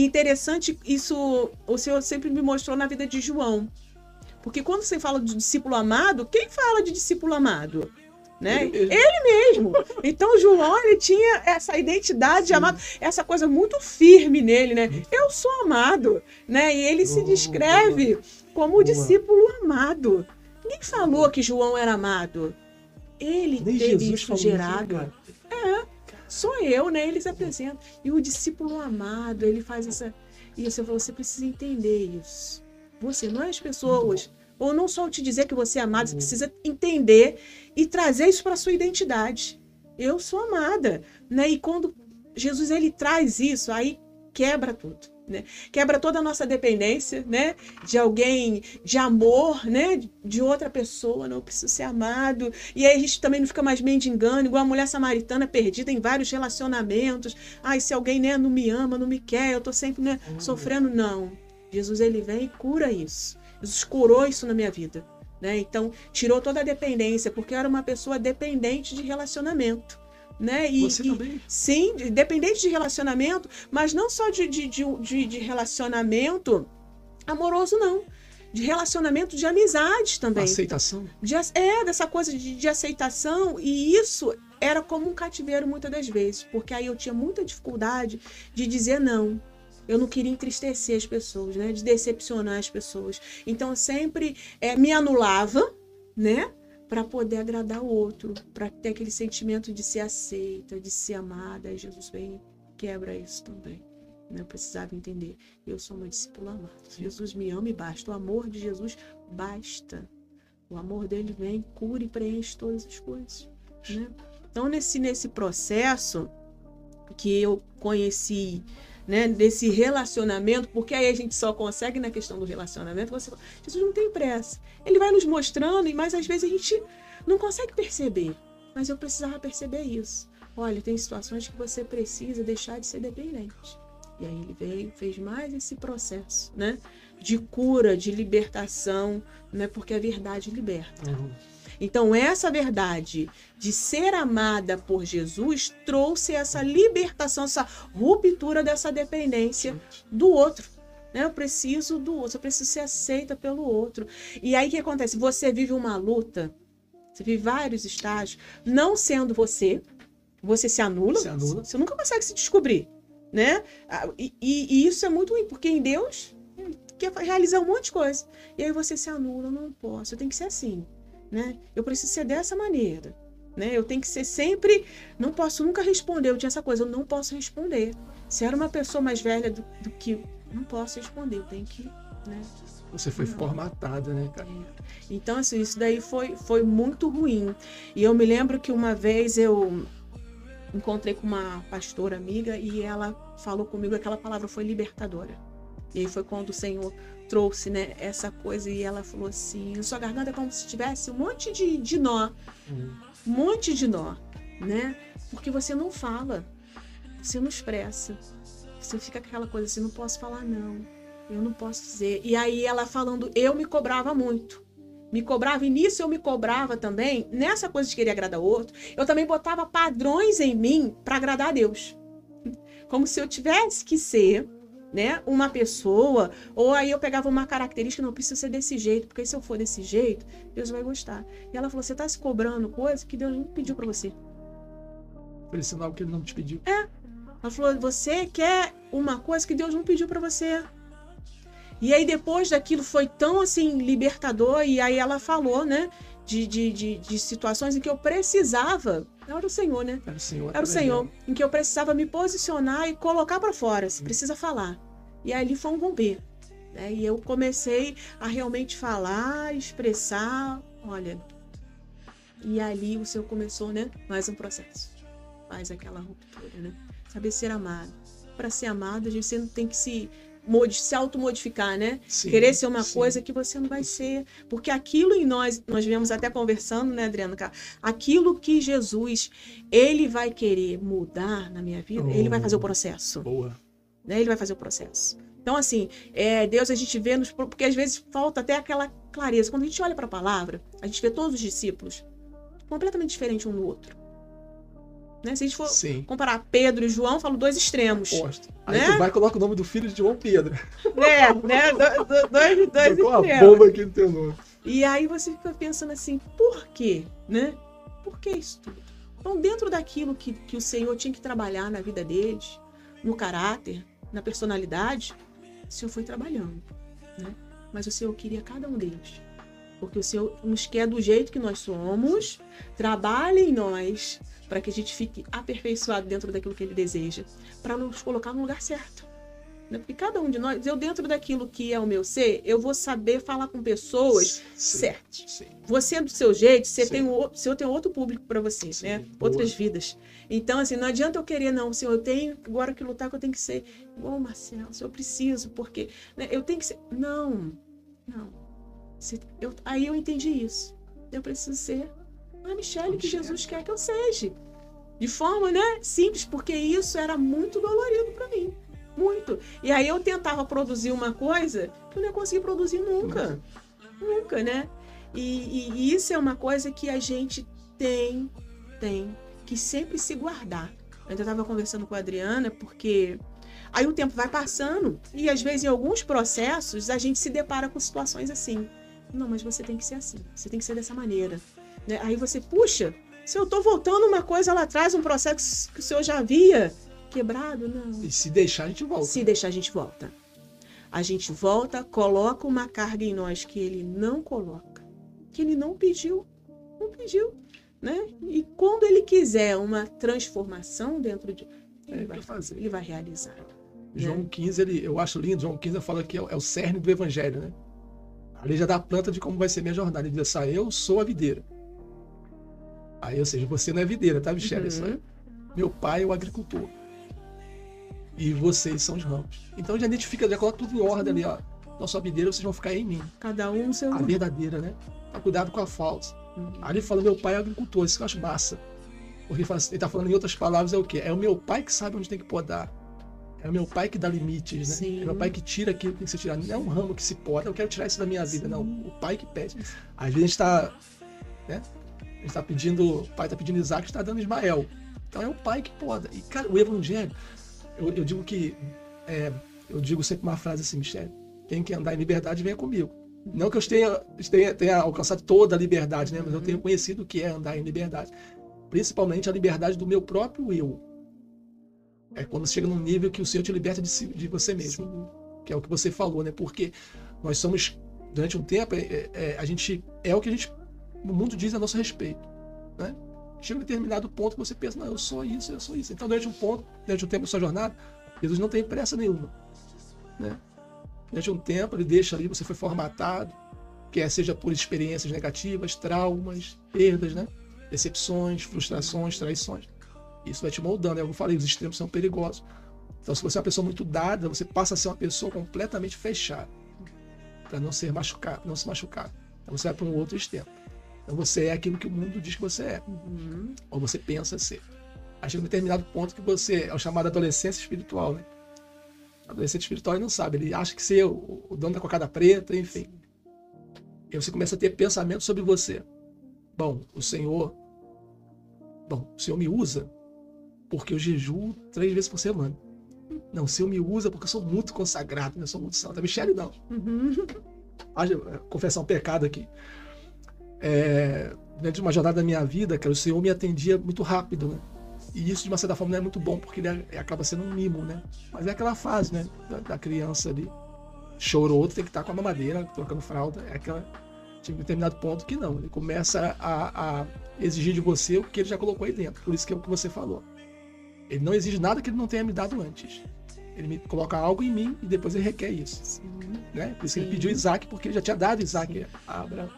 interessante, isso o Senhor sempre me mostrou na vida de João. Porque quando você fala de discípulo amado, quem fala de discípulo amado? Né? Ele mesmo. Então, João, ele tinha essa identidade de amado, essa coisa muito firme nele, né? Eu sou amado, né? E ele se descreve como o discípulo amado. Ninguém falou que João era amado. Ele Nem teve Jesus isso falou gerado. isso, Sou eu, né? Ele se apresenta. E o discípulo amado, ele faz essa... E você precisa entender isso. Você, não é as pessoas... Ou não só te dizer que você é amado, você precisa entender e trazer isso para a sua identidade. Eu sou amada, né? E quando Jesus ele traz isso, aí quebra tudo, né? Quebra toda a nossa dependência, né? De alguém, de amor, né? De outra pessoa, não preciso ser amado. E aí a gente também não fica mais mendigando, igual a mulher samaritana perdida em vários relacionamentos. Ai, se alguém, né, não me ama, não me quer, eu tô sempre, né, sofrendo. Não. Jesus ele vem e cura isso. Jesus curou isso na minha vida, né? Então, tirou toda a dependência, porque eu era uma pessoa dependente de relacionamento, né? Você também? Sim, dependente de relacionamento, mas não só de relacionamento amoroso, não. De relacionamento de amizade também. Aceitação? Dessa coisa de aceitação, e isso era como um cativeiro muitas das vezes, porque aí eu tinha muita dificuldade de dizer não. Eu não queria entristecer as pessoas, né? De decepcionar as pessoas. Então, eu sempre me anulava, né? Para poder agradar o outro, para ter aquele sentimento de ser aceita, de ser amada. Aí Jesus vem e quebra isso também. Né? Eu precisava entender. Eu sou uma discípula amada. Jesus me ama e basta. O amor de Jesus basta. O amor dele vem, cura e preenche todas as coisas. Né? Então, nesse processo que eu conheci, né, desse relacionamento, porque aí a gente só consegue na questão do relacionamento, Jesus não tem pressa. Ele vai nos mostrando, mas às vezes a gente não consegue perceber. Mas eu precisava perceber isso. Olha, tem situações que você precisa deixar de ser dependente. E aí ele veio, fez mais esse processo, né, de cura, de libertação, né, porque a verdade liberta. Então, essa verdade de ser amada por Jesus trouxe essa libertação, essa ruptura dessa dependência do outro. Né? Eu preciso do outro, eu preciso ser aceita pelo outro. E aí o que acontece? Você vive uma luta, você vive vários estágios, não sendo você se anula, você nunca consegue se descobrir. Né? E isso é muito ruim, porque em Deus quer realizar um monte de coisa. E aí você se anula, não posso, eu tenho que ser assim. Né? Eu preciso ser dessa maneira, né? Eu tenho que ser sempre, não posso nunca responder. Eu tinha essa coisa, eu não posso responder. Se era uma pessoa mais velha do que, não posso responder, eu tenho que, né? Você foi formatada, né, cara? Então, assim, isso daí foi muito ruim. E eu me lembro que uma vez eu encontrei com uma pastora amiga e ela falou comigo, aquela palavra foi libertadora. E aí foi quando o Senhor trouxe, né, essa coisa, e ela falou assim, sua garganta é como se tivesse um monte de nó, um monte de nó, né, porque você não fala, você não expressa, você fica com aquela coisa assim, não posso falar não, eu não posso dizer. E aí ela falando, eu me cobrava muito, me cobrava, e nisso eu me cobrava também, nessa coisa de querer agradar o outro, eu também botava padrões em mim para agradar a Deus, como se eu tivesse que ser, né, uma pessoa, ou aí eu pegava uma característica, não preciso ser desse jeito, porque se eu for desse jeito, Deus vai gostar. E ela falou, você está se cobrando coisa que Deus não pediu para você. Foi sinal que ele não te pediu. Ela falou, você quer uma coisa que Deus não pediu para você. E aí depois daquilo foi tão assim libertador, e aí ela falou, né, de situações em que eu precisava, era o Senhor, né? Era o Senhor, em que eu precisava me posicionar e colocar para fora, se precisa falar. E ali foi um romper, né? E eu comecei a realmente falar, expressar, olha. E ali o Senhor começou, né? Mais um processo, mais aquela ruptura, né? Saber ser amado. Para ser amado, a gente sempre tem que se automodificar, né? Sim, querer ser uma coisa que você não vai ser. Porque aquilo em nós viemos até conversando, né, Adriana? Aquilo que Jesus, ele vai querer mudar na minha vida, ele vai fazer o processo. Boa. Né? Ele vai fazer o processo. Então, assim, Deus a gente vê, porque às vezes falta até aquela clareza. Quando a gente olha para a palavra, a gente vê todos os discípulos completamente diferentes um do outro. Né? Se a gente for Sim. comparar Pedro e João, eu falo dois extremos. Posto. Aí Né? tu vai e coloca o nome do filho de João Pedro. Né? Dois Colocou uma extremos. bomba aqui no teu nome. E aí você fica pensando assim, por quê? Né? Por que isso tudo? Então, dentro daquilo que o Senhor tinha que trabalhar na vida deles, no caráter, na personalidade, o Senhor foi trabalhando. Né? Mas o Senhor queria cada um deles. Porque o Senhor nos quer do jeito que nós somos, trabalha em nós, para que a gente fique aperfeiçoado dentro daquilo que Ele deseja, para nos colocar no lugar certo. Né? Porque cada um de nós, eu dentro daquilo que é o meu ser, eu vou saber falar com pessoas certas. Sim. Você do seu jeito, Sim. o Senhor tem outro público para você, Sim, né? boa. Outras vidas. Então, assim, não adianta eu querer, não, Senhor, eu tenho agora que lutar, que eu tenho que ser igual o Marcelo, eu preciso, porque né, eu tenho que ser... Não. Aí eu entendi isso. Eu preciso ser a Michele que Jesus quer que eu seja. De forma, né, simples, porque isso era muito dolorido para mim. Muito. E aí eu tentava produzir uma coisa que eu não ia conseguir produzir nunca. Nunca, né? E isso é uma coisa que a gente tem que sempre se guardar. Eu estava conversando com a Adriana, porque aí o tempo vai passando e às vezes em alguns processos a gente se depara com situações assim. Não, mas você tem que ser assim, você tem que ser dessa maneira. Né? Aí você, puxa, se eu estou voltando uma coisa lá atrás, um processo que o senhor já havia quebrado, não. E se deixar, a gente volta. Se deixar, a gente volta. A gente volta, coloca uma carga em nós que ele não coloca, que ele não pediu, né? E quando ele quiser uma transformação dentro de... Ele vai realizar. João né? 15, eu acho lindo, João 15 fala que é o cerne do evangelho, né? Ali já dá a planta de como vai ser minha jornada. Ele diz assim, eu sou a videira. Aí, ou seja, você não é videira, tá, Michele? Uhum. Meu pai é o agricultor. E vocês são os ramos. Então já identifica, já coloca tudo em ordem ali, ó. Não sou a videira, vocês vão ficar em mim. Cada um no seu... A verdadeira, né? Tá cuidado com a falsa. Aí ele fala, meu pai é agricultor, isso que eu acho massa. Porque ele tá falando em outras palavras, é o quê? É o meu pai que sabe onde tem que podar. É o meu pai que dá limites, né? Sim. É o meu pai que tira aquilo que tem que ser tirado. Não é um ramo que se poda, eu quero tirar isso da minha vida. Não, o pai que pede. Às vezes a gente tá, né? A gente tá pedindo, o pai tá pedindo Isaac, está dando Ismael. Então é o pai que poda. E, cara, o evangelho, eu digo que, eu digo sempre uma frase assim, Michele, quem quer andar em liberdade, venha comigo. Não que eu tenha alcançado toda a liberdade, né? Mas eu tenho conhecido o que é andar em liberdade. Principalmente a liberdade do meu próprio eu. É quando chega num nível que o Senhor te liberta de você mesmo. Sim. Que é o que você falou, né? Porque nós somos, durante um tempo, a gente é o que o mundo diz a nosso respeito, né? Chega um determinado ponto que você pensa, não, eu sou isso. Então, durante um tempo da sua jornada, Jesus não tem pressa nenhuma, né? Durante um tempo, ele deixa ali, você foi formatado, quer seja por experiências negativas, traumas, perdas, né? Decepções, frustrações, traições. Isso vai te moldando, eu falei, os extremos são perigosos. Então, se você é uma pessoa muito dada, você passa a ser uma pessoa completamente fechada, para não se machucar. Então, você vai para um outro extremo. Então, você é aquilo que o mundo diz que você é, ou você pensa ser. Aí chega um determinado ponto que você é o chamado adolescência espiritual, né? O adolescente espiritual ele não sabe, ele acha que ser o dono da cocada preta, enfim. E você começa a ter pensamentos sobre você. Bom, o Senhor me usa porque eu jejuo 3 vezes por semana. Não, o Senhor me usa porque eu sou muito consagrado, eu sou muito santo. A Michele não. Confessar um pecado aqui. Dentro de uma jornada da minha vida, cara, o Senhor me atendia muito rápido, né? E isso, de uma certa forma, não é muito bom, porque ele acaba sendo um mimo, né? Mas é aquela fase, né? Da criança ali. Chorou, outro tem que estar com a mamadeira, trocando fralda. Tinha um determinado ponto que não. Ele começa a exigir de você o que ele já colocou aí dentro. Por isso que é o que você falou. Ele não exige nada que ele não tenha me dado antes. Ele me coloca algo em mim e depois ele requer isso. Né? Por isso que ele pediu Isaac, porque ele já tinha dado Isaac a Abraão.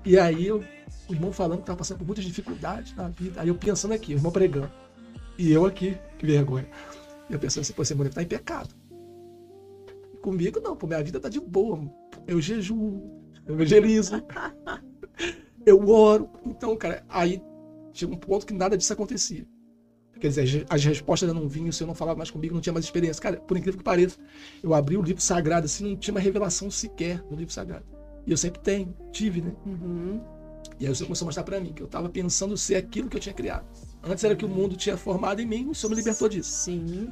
E aí, o irmão falando que estava passando por muitas dificuldades na vida. Aí eu pensando aqui, o irmão pregando. E eu aqui, que vergonha. E eu pensando assim, pô, esse mulher está em pecado. E comigo não, pô, minha vida tá de boa. Eu jejuo, eu evangelizo, eu oro. Então, cara, aí chega um ponto que nada disso acontecia. Quer dizer, as respostas não vinham, o Senhor não falava mais comigo, não tinha mais experiência. Cara, por incrível que pareça, eu abri o livro sagrado, assim, não tinha uma revelação sequer no livro sagrado. E eu sempre tive, né? E aí o Senhor começou a mostrar pra mim que eu tava pensando ser aquilo que eu tinha criado. Antes era que o mundo tinha formado em mim, o Senhor me libertou disso. Sim.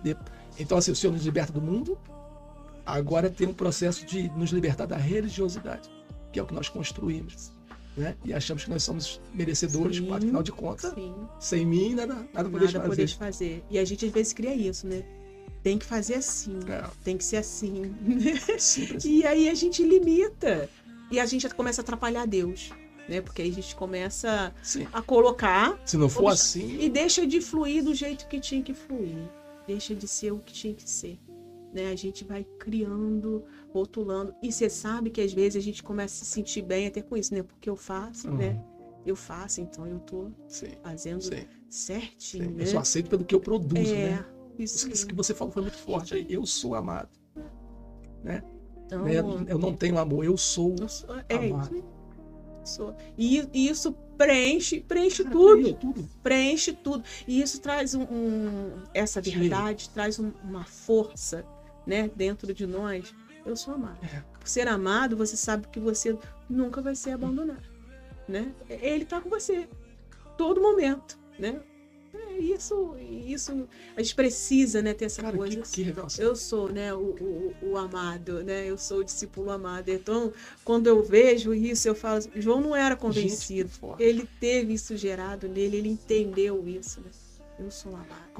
Então, assim, o Senhor nos liberta do mundo, agora tem um processo de nos libertar da religiosidade, que é o que nós construímos, né? E achamos que nós somos merecedores, Sim, afinal de contas, sim. sem mim nada podeis fazer. E a gente às vezes cria isso, né? Tem que fazer assim, tem que ser assim. Simples. E aí a gente limita. E a gente começa a atrapalhar Deus, né? Porque aí a gente começa Sim. a colocar... Se não for assim... E deixa de fluir do jeito que tinha que fluir. Deixa de ser o que tinha que ser. Né? A gente vai criando, rotulando. E você sabe que às vezes a gente começa a se sentir bem até com isso, né? Porque eu faço, né? Eu faço, então eu tô fazendo certinho, né? Eu sou aceito pelo que eu produzo, né? Isso que você falou foi muito forte aí. Eu sou amado. Né? Então, eu não tenho amor, eu sou amado. E isso preenche Cara, tudo. Preenche tudo. E isso traz essa verdade, traz uma força, né, dentro de nós. Eu sou amado. Por ser amado, você sabe que você nunca vai ser abandonado. Né? Ele está com você todo momento. Né? Isso a gente precisa, né, ter essa coisa. Que revelação. Eu sou, né, o amado, né? Eu sou o discípulo amado. Então, quando eu vejo isso, eu falo, João não era convencido. Ele teve isso gerado nele, ele entendeu isso. Né? Eu sou amado.